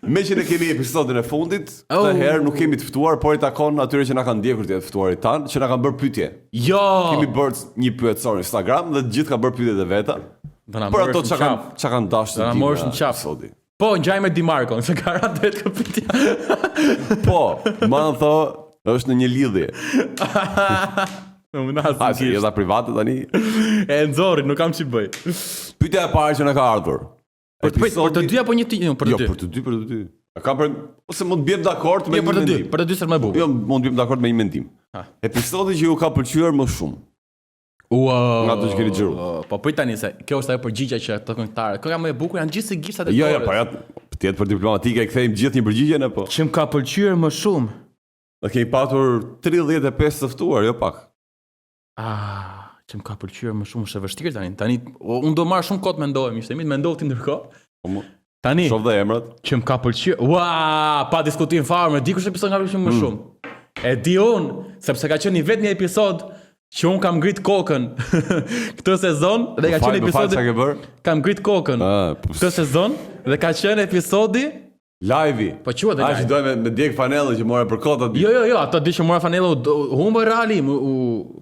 Me që ne kemi episodin e fundit, këtë herë nuk kemi të ftuar, por i takon atyre që na kanë ndjekur të ftuarit tan, që na kanë bërë pyetje. Jo. Kemi bërë një pyetësor në Instagram dhe të gjithë kanë bërë pyetjet e veta. Për ato çka kanë dashur të morësh në qaf. Po, ngjaj me Di Marco, se ka ra drejt kapitja. Po, më tho, është në një lidhje. Si jeta private tani. E nxorri, nuk kam ç'i bëj. Pyetja e parë që na ka ardhur. Për të dy apo një ti? Jo, për të dy. Për të dy. Ka për ose mund të bëjmë dakord me një mendim. Për të dy s'është më bukur. Jo, mund të bëjmë dakord me një mendim. Episodi që ju ka pëlqyer më shumë. Nga të që keni gjëru. Po prit tani se kjo është ajo përgjigja që të këngëtarë. Kënga më e bukur janë gjithë se gishtat e torës. Jo, para tjetë për diplomatike e kthejmë gjithë një përgjigje në po. Që më ka pëlqyer më shumë. Dhe kemi patur 35 të ftuar, jo pak. Që më ka pëlqyer më shumë, është e vështirë tani. Tani unë do marr shumë kot mendohem, ishte mi mendoj ti ndërkohë. Tani. Shoh dhe emrat. Që më ka pëlqyer. Pa diskutim fare, di kush episod nga pëlqyer më shumë. E di unë, sepse ka qenë vetëm një episod që unë kam ngrit kokën këtë sezon dhe ka qenë episodi kam ngrit kokën këtë sezon dhe ka qenë episodi live-i. Po quhet live. Që dojmë me Djeg Fanellën që morën për kotat. Jo, ato di që mora Fanellën humbë Reali,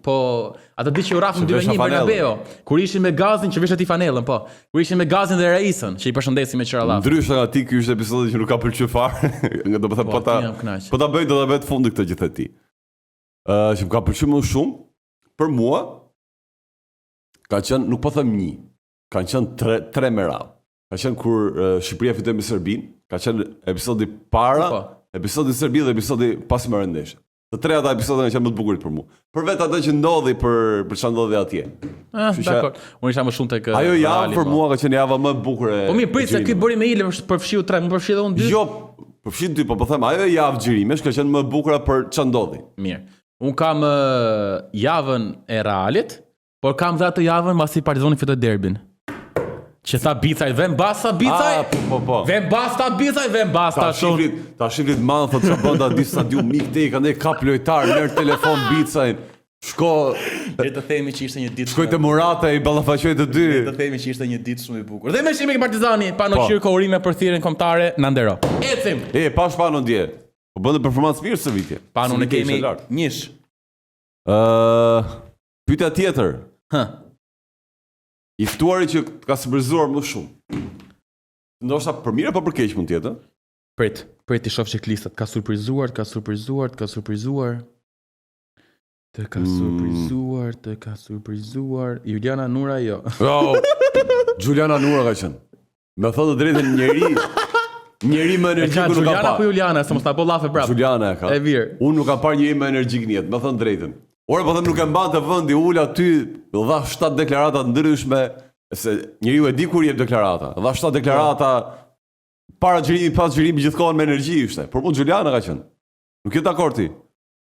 po ato di që u rafën 2-1 Bernabeu. Kur ishin me Gazin që vishte ti Fanellën, po. Kur ishin me Gazin dhe Reisën, që i përshëndesim me qira llaf. Ndryshe nga ti, ky është episodi që nuk ka pëlqyer fare. Nga do të thënë po ta bëj do ta bëj të fundit këtë gjithë ti. Që më ka pëlqyer më shumë. Për mua, ka qenë, nuk po them një, ka qenë tre me radhë. Ka qenë kur Shqipëria fitoi me Serbinë, ka qenë episodi para, episodi Serbi dhe episodi pas marrë ndeshje. Të tre ata episode kanë qenë më të bukurit për mua. Për vetë ato që ndodhi për çfarë ndodhi atje. Dakor. Unë isha më shumë tek ajo javë për mua ka qenë java më e bukur e. Po mirë, prit se ky bëri me Ile përfshiu 3, më përfshi edhe unë 2. Jo, përfshi 2, po them ajo javë xhirimesh ka qenë më e bukur për çfarë ndodhi. Mirë. Unë kam javën e Realit, por kam dhe atë javën masi Partizani fitoi derbin. Që tha Bicaj, vem basta Bicaj? Po. Vem basta Bicaj, vem basta shumë. Ta shifrit madhë, thot që bënda di stadium mik te i ka ne kap lojtar, nërë telefon Bicajn. Shko... Dhe të themi që ishte një ditë... Shkoj të Murata i ballafaqoj të dy. Dhe të themi që ishte një ditë shumë i bukur. Dhe me shimi ke Partizani, pa në qyrë kohurime për thirën kombëtare, në ndero. Ecim! Pa shpano ndje. Po bëndë performancë mirë së vitje. Panu në kemi njësh. Pyetja tjetër. I ftuari që ka surprizuar më shumë. Ndoshta për mirë apo për keq mund të jetë? Prit i shoh çiklistat, ka surprizuar. Të ka surprizuar. Juliana Nura jo. Juliana Nura ka qenë. Me thonë të drejtën njeri më energjik nuk ka Juliana parë. apo Juliana, se mos ta bëllafe prapë. Juliana e ka. E mirë. Unë nuk kam parë njeri më energjik në jetë, me thonë drejtën. Ora po them nuk e mbante vendi, ula aty, dha 7 deklarata ndryshme, se njeriu e di kur jep deklarata. Dha 7 deklarata para xhirimit, pas xhirimit gjithkohon me energji ishte. Por unë Juliana ka qenë. Nuk je dakord ti?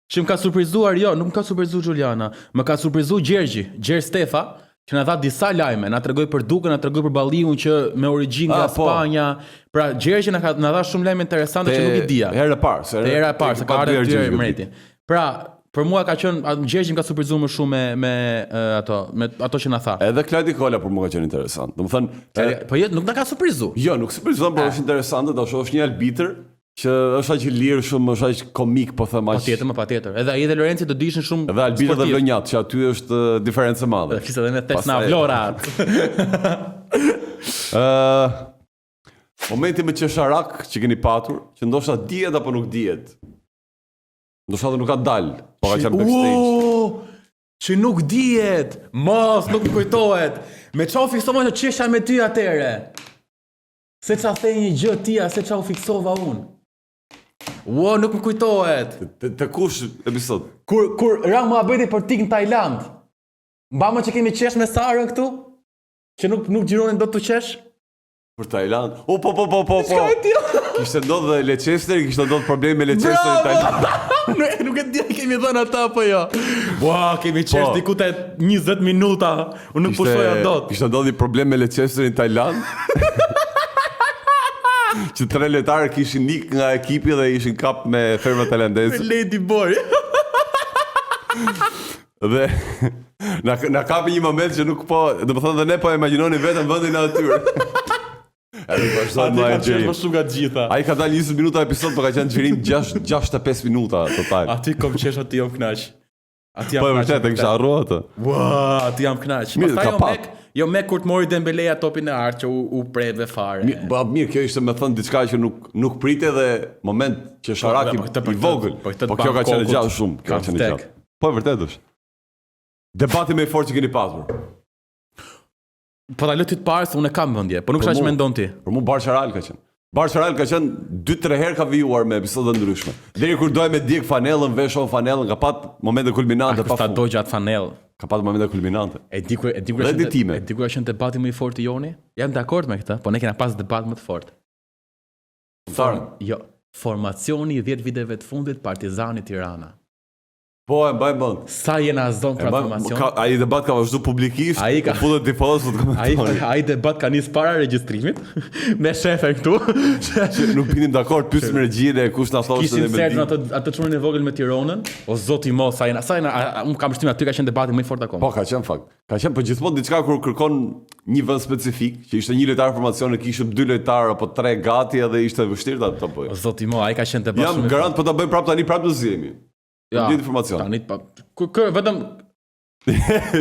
Që më ka surprizuar, jo, nuk më ka surprizuar Juliana. Më ka surprizuar Gjergj Stefa, që na dha disa lajme, na tregoi për Dukën, na tregoi për Balliun që me origjinë nga Spanja. Pra Gjergj na dha shumë lajme interesante që nuk i dija. Herë e parë, se ka ardhur dy mreti. Pra, për mua ka qenë Gjergj më ka surprizuar më shumë me ato që na tha. Edhe Klajdi Kola për mua ka qenë interesant. Domethënë, po jo, nuk na ka surprizuar. Jo, nuk surprizuan, por është interesante ta shohësh një arbitër që është aq i lirë shumë, është aq komik, po them aq. Patjetër. Edhe ai dhe Lorenci do dishin shumë. Edhe Albina dhe Vlonjat, që aty është diferencë e madhe. Flisë edhe me Tesna Vlora. Momenti me qesharak që keni patur, që ndoshta dihet apo nuk dihet. Ndoshta nuk ka dal, po ka qenë backstage. Që nuk dihet, mos nuk më kujtohet. Me çfarë fiksova që qesha me ty atëre? Se qa thej një gjë tia, se qa u fiksova unë. Nuk më kujtohet. Të kush episod? Kur ra muhabeti për tik në Tajland. Mbama që kemi qesh me Sarën këtu? Që nuk gjironin do të qesh? Për Tajland? Po. Kishte ndodhë dhe Leicester, kishte ndodhë probleme me Leicester në Tajland. Nuk e di kemi dhënë ata apo jo. Kemi qesh diku te 20 minuta. Unë nuk pushoja dot. Kishte ndodhë probleme me Leicester në Tajland. Që 3 lojtarë kishin nik nga ekipi dhe ishin kap me ferma tajlandeze. Lady Boy. Dhe na kapi një moment që nuk po, do të thonë dhe ne po imagjinoni vetëm vendin e atyre. qenë më shumë nga gjitha. Ai ka dalë 20 minuta episod, por ka qenë xhirim 65 minuta total. Aty kom qesh aty jam kënaq. Po vërtet e kisha harruar atë. Ua, aty jam kënaq. Pastaj jo me kur të mori Dembeleja topin e artë që u preve fare. Mirë, kjo ishte me thënë diçka që nuk prite dhe moment që Sharaki i vogël. Po kjo ka qenë gjallë shumë. Po vërtet është. Debati më i fortë që keni pasur. Po ta lë ty të parë se unë kam mendje, po nuk sa që mendon ti. Për mua Barçaral ka qenë. Barçaral ka qenë 2-3 herë ka vijuar me episode ndryshme. Deri kur doj me djeg fanellën, veshon fanellën, ka pat momente kulminante pa fund. Ta doj gjatë fanellë. Ka pat momente kulminante. E di kur është debati më i fortë i Joni? Jam dakord me këtë, po ne kena pas debat më të fortë. Jo, formacioni i 10 viteve të fundit Partizani Tirana. Po, e mbaj mend. Sa jena zonë për formacion? Ai debat ka vazhdu publikisht, po futet tifozët komentojnë. Ai debat ka nis para regjistrimit me shefen këtu. Nuk binim dakord, pyesim regjinë kush na thoshte ne me. Kishim atë çunin e vogël me Tiranën, o zoti mo, sa jena, un kam përshtypjen aty ka qenë debati më i fortë akoma. Po, ka qenë fakt. Ka qenë po gjithmonë diçka kur kërkon një vend specifik, që ishte një lojtar formacioni, kishte 2 lojtar apo 3 gati edhe ishte vështirë ta bëj. O zoti mo, ai ka qenë debat shumë. Jam garant po ta bëj prapë tani, prapë do zihemi. Ja, ditë informacion. Tani vetëm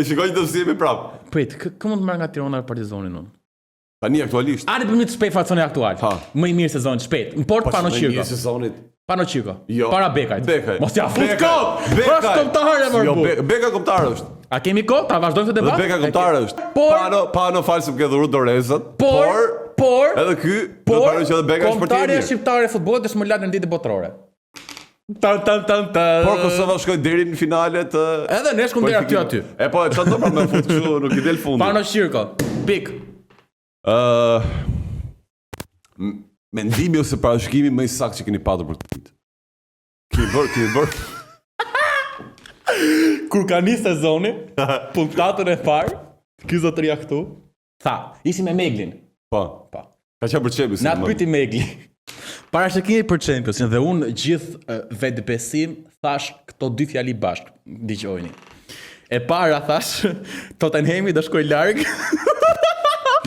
shikoj të zihemi prapë. Prit, kë mund të marr nga Tirana Partizanin unë? Tani aktualisht. A bëjmë të shpejt formacioni aktual. Më i mirë sezonit shpejt. Në port pa në Çirko. Më i mirë sezonit. Pa në Çirko. Jo. Para Bekajt. Mos ja fut kot. Beka kombëtar e Jo, Beka kombëtar është. A kemi kohë ta vazhdojmë këtë debat? Beka kombëtar është. Pano falsum ke dhuru Dorezën. Por edhe ky do të parë që edhe Beka është për të mirë. Kombëtarja shqiptare e futbollit është më lart në ditë botërore. Tan. Por Kosova shkoi deri në finale të edhe ne shkojmë deri aty. E po çfarë do pra me fut kështu nuk i del fundi. Pano Çirko. Pik. Mendimi ose parashikimi më i saktë që keni patur për këtë ditë. Keni bërë. Kur ka nis sezoni, punktatën e parë, ky zotëria këtu, tha, isim me Meglin. Po. Ka qenë për Champions. Na pyeti Megli. Parashikimi për Champions dhe unë gjithë vetbesim thash këto 2 fjali bashk, dëgjojeni. E para thash Tottenhami do shkoj larg.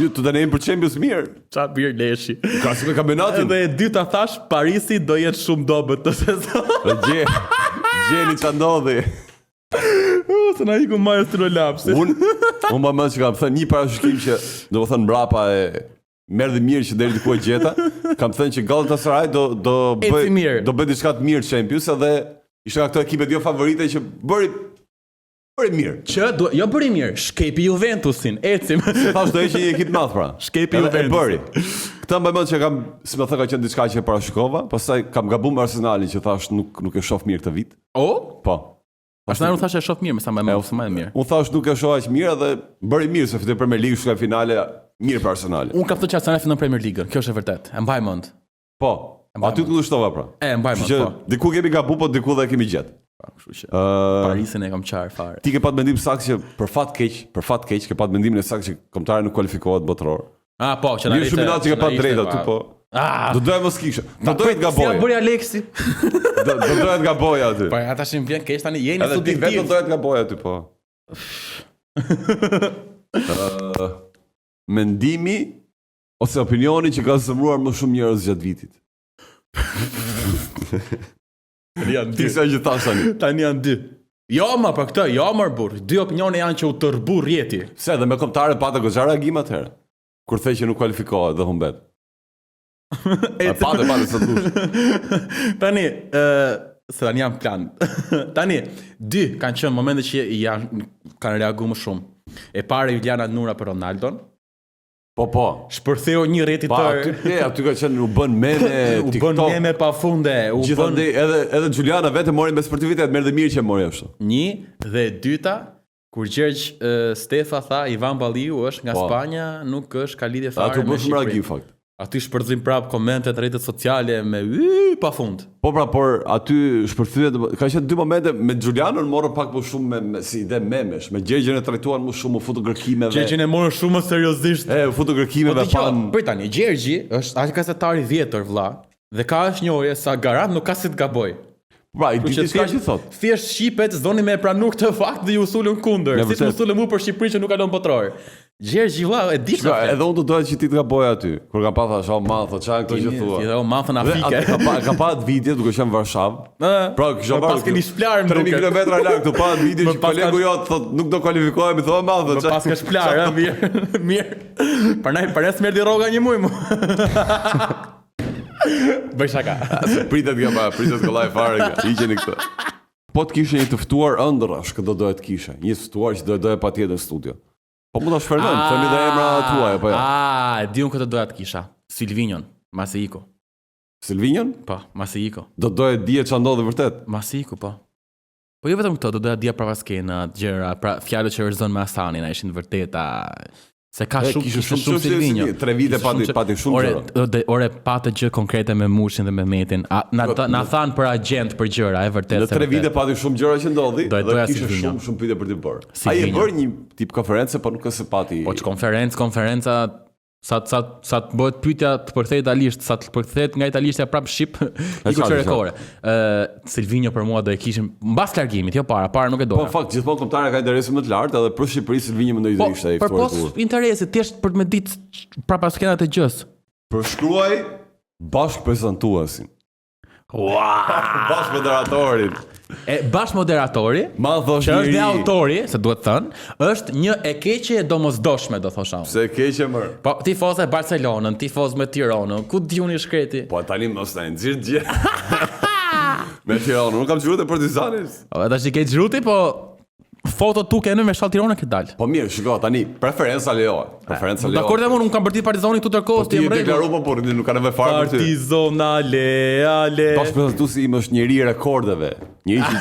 Ju Tottenhami për Champions mirë. Ça bir leshi. Ka si me kampionatin. Dhe e dyta thash Parisi do jetë shumë dobët të sezon. Gjeni ça ndodhi. Se na iku maestro lapsi. Unë më mend që kam thënë një parashikim që domethënë mbrapa e merr dhe mirë që deri diku e gjeta. Kam thënë që Galatasaray do bëj diçka të mirë Champions edhe ishte nga këto ekipet jo favorite që bëri mirë. Jo bëri mirë, shkepi Juventusin, ecim. Thash do ishte një ekip madh pra. Shkepi Juventusin. Bëri. Këtë më mend që kam, si më thë ka qenë diçka që e parashikova, pastaj kam gabuar me Arsenalin që thash nuk e shoh mirë këtë vit. Po. Arsenali thash e shoh mirë, më sa më mirë. Unë thash nuk e shoh aq mirë dhe bëri mirë se fitoi Premier League, shkoi në finale mirë për Arsenalin. Unë kam thënë që Arsenali fiton Premier League, kjo është e vërtet. E mbaj mend. Po. Aty ku shtova pra. E mbaj mend, po. Diku kemi gabu, po diku dhe kemi gjetë. Kështu që Parisin e kam qarë fare. Ti ke pat mendim saktë që për fat keq ke pat mendimin e saktë që kombëtari nuk kualifikohet botëror. Po, që na ishte. Ju shumë natë që ke pat drejt aty po. Do doja mos kishte. Do doja të gaboja. Si bëri Aleksi? Do doja të gaboja aty. Po ata shin vjen keq tani jeni subjektiv. Vetëm doja të gaboja aty po. Mendimi ose opinioni që ka zemruar më shumë njerëz gjatë vitit. Tani janë 2. Jo ma për këtë, jo më burr. 2 opinione janë që u tërbu rjeti. Se dhe me kombëtare pata goxha reagim atëherë. Kur thej që nuk kualifikohet dhe humbet. Pata sa dush. Tani, se tani jam plan. Tani, 2 kanë qenë momente që kanë reaguar më shumë. E para Juliana Nura për Ronaldon. Po. Shpërtheu një rreti tërë. Aty ka qenë u bën meme, TikTok. U bën meme pafunde. Gjithandej edhe Juliana vetë mori me sportivitet, merr dhe mirë që mori ashtu. 1 dhe 2 kur Gjergj Stefa tha Ivan Balliu është nga Spanja, nuk është ka lidhje fare me Shqipërinë. Aty shpërzim prap komentet rrjetet sociale me pafund. Po pra, por aty shpërthyet ka qenë 2 momente me Julianën morën pak më shumë me si ide memesh, me Gjergjën e trajtuan më shumë fotografimeve. Gjergjën e morën shumë seriozisht. Fotografimeve pan. Po tani Gjergji është ai gazetar i vjetër vlla dhe ka është njohje sa garant nuk ka si të gaboj. Pra, i di çka që thot. Thjesht shqipet zoni me pranur këtë fakt dhe ju sulën kundër. Si të sulën mu për Shqipërinë që nuk kalon botror. Gjergji, e di çfarë. Edhe unë do doja që ti të gaboja aty. Kur kam pa thash, Mantho, çfarë këto që thua? Ti Mantho na fike. Ka pa atë video duke qenë në Varshavë. Pra, kisha pas keni shplar më 3 kilometra larg, të pa atë video që kolegu jot thotë nuk do kualifikohemi, thua Mantho, çfarë? Pas ka shplar, mirë. Para smerdi rroga një muj më. Bëj shaka. Pritet kollaj fare, hiqeni këtë. Po të kishe një të ftuar ëndërrash, këtë doja të kishe. Një të ftuar që doja patjetër në studio. Po mu ta shfernojmë, themi dhe emra tuaj, apo jo? Di unë këtë doja të kisha. Silvinion, Masiiko. Silvinion? Po, Masiiko. Do doja dije ç'a ndodhi vërtet? Masiiko, po. Po jo vetëm këtë, do doja dija prapa skenat, gjëra, pra fjalët që rrezon me Hasanin, a ishin vërteta. Se ka shumë Silvinion. 3 vite pati shumë gjëra. Ore patë gjë konkrete me Mushin dhe me Metin. Na than për agent për gjëra, e vërtet. Në 3 vite pati shumë gjëra që ndodhi. Dhe kishe shumë pyetje për të bërë. Ai e bërë një tip konferencë, po nuk se pati. Po konferenca sa të bëhet pyetja të përkthehet italisht, sa të përkthehet nga italishtja prap shqip, iku çerekore. Silvinio për mua do e kishim mbas largimit, jo para nuk e doja. Po fakt, gjithmonë kombëtarja ka interes më të lartë, edhe për Shqipëri Silvinio mendoj se ishte ai ftuar. Po interesi thjesht për të më ditë prapa skenat e gjës. Përshkruaj bashk prezantuesin. Bashk moderatorin. Bashk moderatori, që është dhe autori, se duhet thënë, është një e keqe e domosdoshme, do thosha unë. Pse e keqe më? Po tifoz e Barcelonën, tifoz me Tiranën, ku diuni shkreti? Po tani mos na nxirr gjë. Me Tiranën, nuk kam xhiruar te Partizanin. Tash i ke xhiruti, po fotot tu kanë me shall Tiranën që dal. Po mirë, shiko, tani preferenca lejohet. Preferenca lejohet. Dakor, unë kam bërtit Partizanin këtu tërkohës, ti më deklaru po nuk ka nevojë fare për ty. Partizonale, ale. Bashkëpunëtuesi im është njëri i rekordeve. Njëri që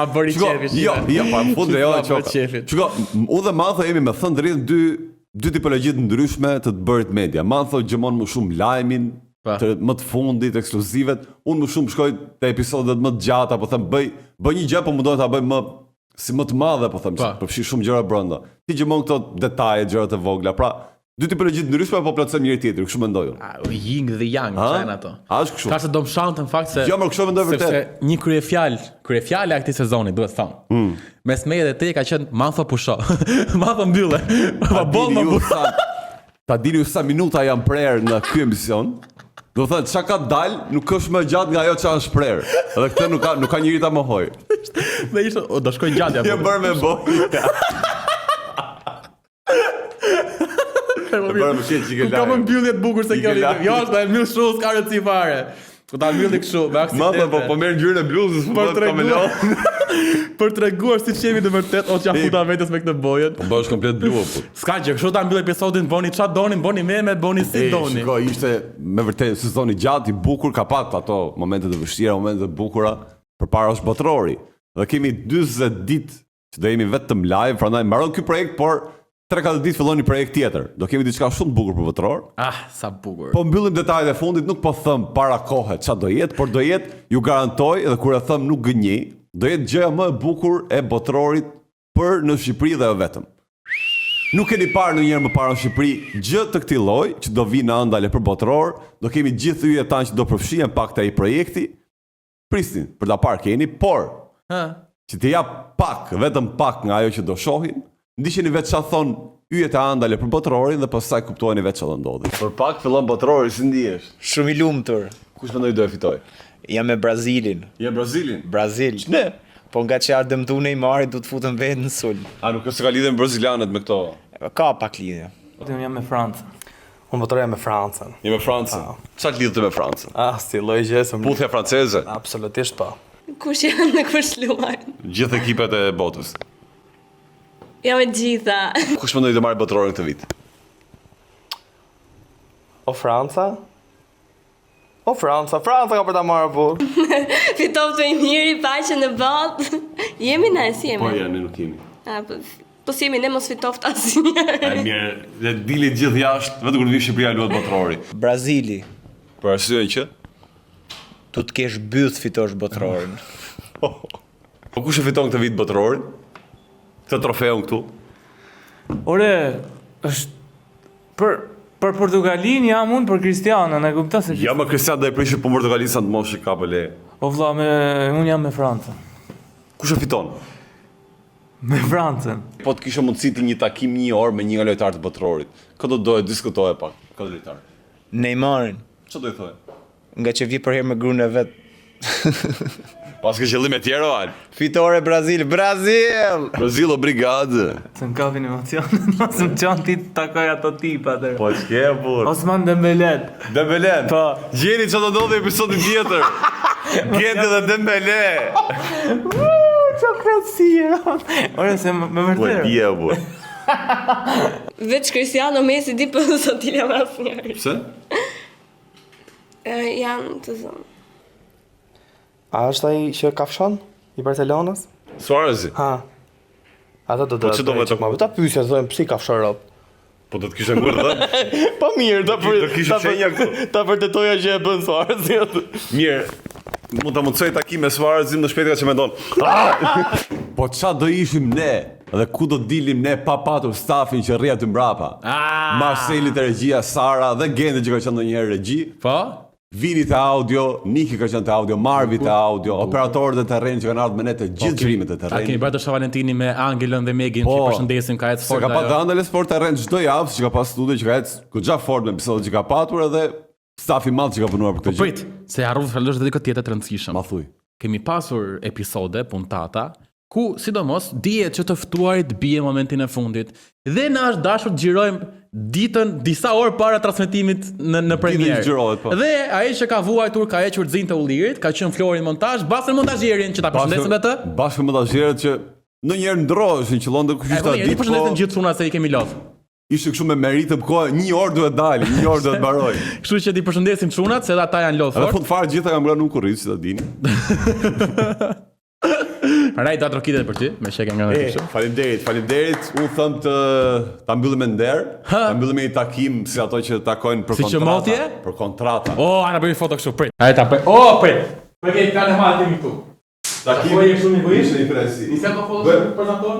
ma bëri qefi. Jo, pa më fund lejohet çoka. Shiko, unë dhe Mantho jemi me thënë drejt dy tipologji të ndryshme të bërit media. Mantho gjemon më shumë lajmin, më të fundit, ekskluzivet. Unë më shumë shkoj te episodet më të gjata, po them bëj një gjë, po mundohet ta bëj më të madhe, po them, përfshi shumë gjëra brenda. Ti gjemon këto detaje, gjërat e vogla. Pra, dy tipologji të ndryshme apo plotësojmë njëri tjetrin, kështu mendoj unë. Yin dhe yang janë ato. A është kështu? Ka se do më shante në fakt se jo, më kështu mendoj vërtet. Sepse një kryefjalë e këtij sezoni, duhet thonë. Mes meje dhe te ka qenë Mantho pusho. Mantho mbylle. Ta dini sa minuta janë prerë nga ky emision. Do thënë, çka ka dal, nuk është më gjatë nga ajo që është prerë. Edhe këtë nuk ka njëri ta mohoj. Dhe ishte, do shkoj gjatë ja bërë me boj. Bërë me qenë që ke lajë. Ka më mbyllje të bukur se kjo litë. Jo, është da e mbyll shumë, s'ka rëci fare. Ku ta mbyll të këshu, me aksidente. Mantho, po merë ngjyrën e bluzës, për të reguar si që jemi në vërtet, o që ja futa vetës me këtë bojën. Po është komplet blu, po. S'ka gjë, kështu ta mbyll episodin, boni qa doni, boni me, boni si doni. Shiko, ishte me vërtet sezoni gjatë, i bukur, ka pat ato momente të vështira, momente të bukura, përpara është botrori. Dhe kemi 40 ditë që do jemi vetëm live, prandaj mbaron ky projekt, por 3-4 ditë fillon një projekt tjetër. Do kemi diçka shumë të bukur për botror. Sa bukur. Po mbyllim detajet e fundit, nuk po them para kohe ç'a do jetë, por do jetë, ju garantoj, edhe kur e them nuk gënjej, do jetë gjëja më e bukur e botrorit për në Shqipëri dhe jo vetëm. Nuk keni parë ndonjëherë më parë në Shqipëri gjë të këtij lloji që do vinë në ëndale për botror, do kemi gjithë yjet tanë që do përfshihen pak te ai projekti. Pristin, për ta parë keni, por që të jap pak, vetëm pak nga ajo që do shohin. Ndiqeni vetë çfarë thon yjet e ëndale për botrorin dhe pastaj kuptojeni vetë çfarë do ndodhi. Për pak fillon botrori, si ndihesh? Shumë i lumtur. Kush mendoj do e fitoj? Jam me Brazilin. Je Brazilin? Brazil. Ne? Po nga që ardë dëmtu Neymari du të futën vetë në sul. A nuk është ka lidhje me brazilianët me këto? Ka pak lidhje. Unë jam me Francën. Unë votoja me Francën. Je me Francën? Çfarë lidhte me Francën? Si lloj gjë. Puthja franceze? Absolutisht po. Kush janë dhe kush luajnë? Gjithë ekipet e botës. Jo me gjitha. Kush mendoj të marrë botrorin këtë vit? O Franca? Franca ka për ta marrë po. Fitov të i miri, paqe në botë. Jemi ne, si jemi? Po jemi, nuk jemi. Po si jemi ne mos fitov të asnjëherë. Mirë, dhe dili gjithë jashtë, vetë kur vi Shqipëria luhet botrori. Brazili. Për arsye që Tu të kesh byth fitosh botrorin. Po kush e fiton këtë vit botrorin? Këtë trofeun këtu? Ore, është për Portugalin jam unë për Kristianën, e kupton se Ja më Kristian do e prishë për Portugalin sa të moshi kapë le. O vlla, unë jam me Francën. Kush e fiton? Me Francën. Po të kishe mundësi ti një takim 1 orë me një nga lojtarë të botrorit. Këtë do e diskutoje pak, këtë lojtarë. Neymarin, Ço do i thoje? nga që vi për herë me gruën e vet. Pas ke qëllime tjera, Al. Fitore Brazil. Brazil, obrigado. Se më kapin emocion, mos më qanë ti të takoj ato tipa atër. Po ç'ke, burr. Osman Dembele. Dembele. Po. Gjeni çfarë do ndodhi episodin tjetër. Gjeni dhe Dembele. Qa krasie. Ore, se me Po vërtet. dia, burr. Veç Cristiano Messi di për sot i lem asnjëri. Pse? Janë të zonë. A është ai që kafshon i Barcelonës? Suarezi. Ha. Ata do të. Po ç'do me të- Ta pyesja thonë pse i kafshon rob. Po do të kishe ngurë dhe? Po mirë, Do kishe shenja këtu. Ta vërtetoja që e bën Suarezi. Mirë, mund ta mundsoj takim me Suarezin në shpejtë që mendon. Po qa do ishim ne? Dhe ku do dilim ne pa patur stafin që rria të mbrapa? Marceli të regjia, Sara dhe Gende që ka qenë ndonjëherë regji. Po? Vini të audio, Niki ka qenë të audio, Marvi të audio, operatorët e terren që kanë ardhur me ne të gjithë xhirimet e A keni terrenit. bërë të Shah Valentini me Angelën dhe Megin që i përshëndesim ka ecë Se fort. ka pat ajo. Andale Sport terren çdo javë, që ka pas studio që ka ecë goxha fort me episodët që ka patur edhe stafi i madh që ka punuar për këtë gjë. Prit, se harrova të falesh edhe këtë tjetër të rëndësishëm. Ma thuj. Kemi pasur episode, puntata, ku sidomos dihet që të ftuarit bie momentin e fundit dhe na është dashur të xhirojmë ditën disa orë para transmetimit në premierë. xhirohet, po. Dhe ai që ka vuajtur ka hequr zin të ullirit, ka qenë Flori në montazh, basën montazherin që ta përshëndesim atë. Bashkë me montazherët që ndonjëherë ndroheshin, qëllon të kush ishte Po, i përshëndesim gjithë çunat se i kemi lodh. Ishte kështu me meritë për kohë, 1 orë duhet dalë, 1 orë duhet mbaroj. Kështu që ti përshëndesim çunat se edhe ata janë lodh Edhe fort. fund fare gjitha kam bërë nuk kurrit, si ta dini. Prandaj do atrokitet për ty, me shekë nga në kështu. Faleminderit. Unë them ta mbyllim me nder, ta mbyllim me një takim si ato që takojnë për Si që motje? Për kontrata. Oh, ana bëj foto kështu, prit. Hajde ta bëj. Oh, prit. Po ke kanë marrë ti këtu. Takim Po je kështu me gojë? ishte i presi. Nisem po foto për prezanton.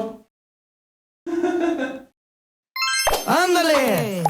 Ándale.